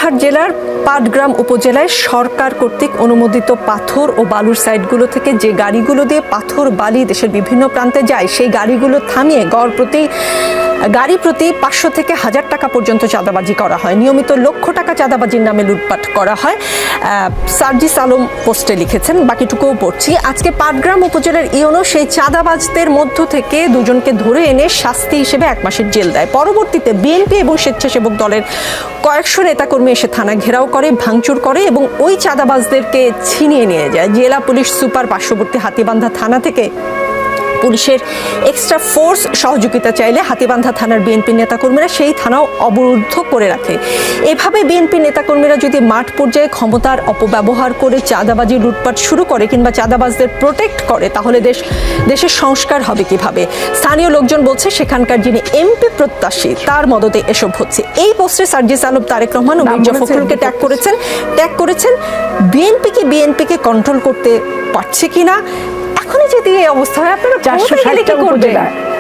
হাট জেলার পাটগ্রাম উপজেলায় সরকার কর্তৃক অনুমোদিত পাথর ও বালুর সাইটগুলো থেকে যে গাড়িগুলো দিয়ে পাথর বালি দেশের বিভিন্ন প্রান্তে যায় সেই গাড়িগুলো থামিয়ে গাড়ি প্রতি 500 থেকে 1000 টাকা পর্যন্ত চাঁদাবাজি করা হয়। নিয়মিত লক্ষ টাকা চাঁদাবাজির নামে লুটপাট করা হয়। সার্জিস আলম পোস্টে লিখেছেন, বাকিটুকুও পড়ছি। আজকে পাটগ্রাম উপজেলার ইউনো সেই চাঁদাবাজদের মধ্য থেকে দুজনকে ধরে এনে শাস্তি হিসেবে 1 মাসের জেল দেয়। পরবর্তীতে বিএনপি এবং স্বেচ্ছাসেবক দলের কয়েকশো নেতাকর্মী এসে থানা ঘেরাও করে, ভাঙচুর করে এবং ওই চাঁদাবাজদেরকে ছিনিয়ে নিয়ে যায়। জেলা পুলিশ সুপার পার্শ্ববর্তী হাতীবান্ধা থানা থেকে পুলিশের এক্সট্রা ফোর্স সহযোগিতা চাইলে হাতীবান্ধা থানার বিএনপি নেতাকর্মীরা সেই থানাও অবরুদ্ধ করে রাখে। এভাবে বিএনপি নেতাকর্মীরা যদি মাঠ পর্যায়ে ক্ষমতার অপব্যবহার করে চাঁদাবাজি লুটপাট শুরু করে কিংবা চাঁদাবাজদের প্রোটেক্ট করে, তাহলে দেশের সংস্কার হবে কিভাবে? স্থানীয় লোকজন বলছে সেখানকার যিনি এমপি প্রত্যাশী তার মদতে এসব হচ্ছে। এই পোস্টে সার্জিস আলম, তারেক রহমান ও মির্জা ফখরুলকে ট্যাগ করেছেন। বিএনপিকে কন্ট্রোল করতে পারছে কিনা? এখনই যদি এই অবস্থা হয়, আপনারা 460টা উপজেলা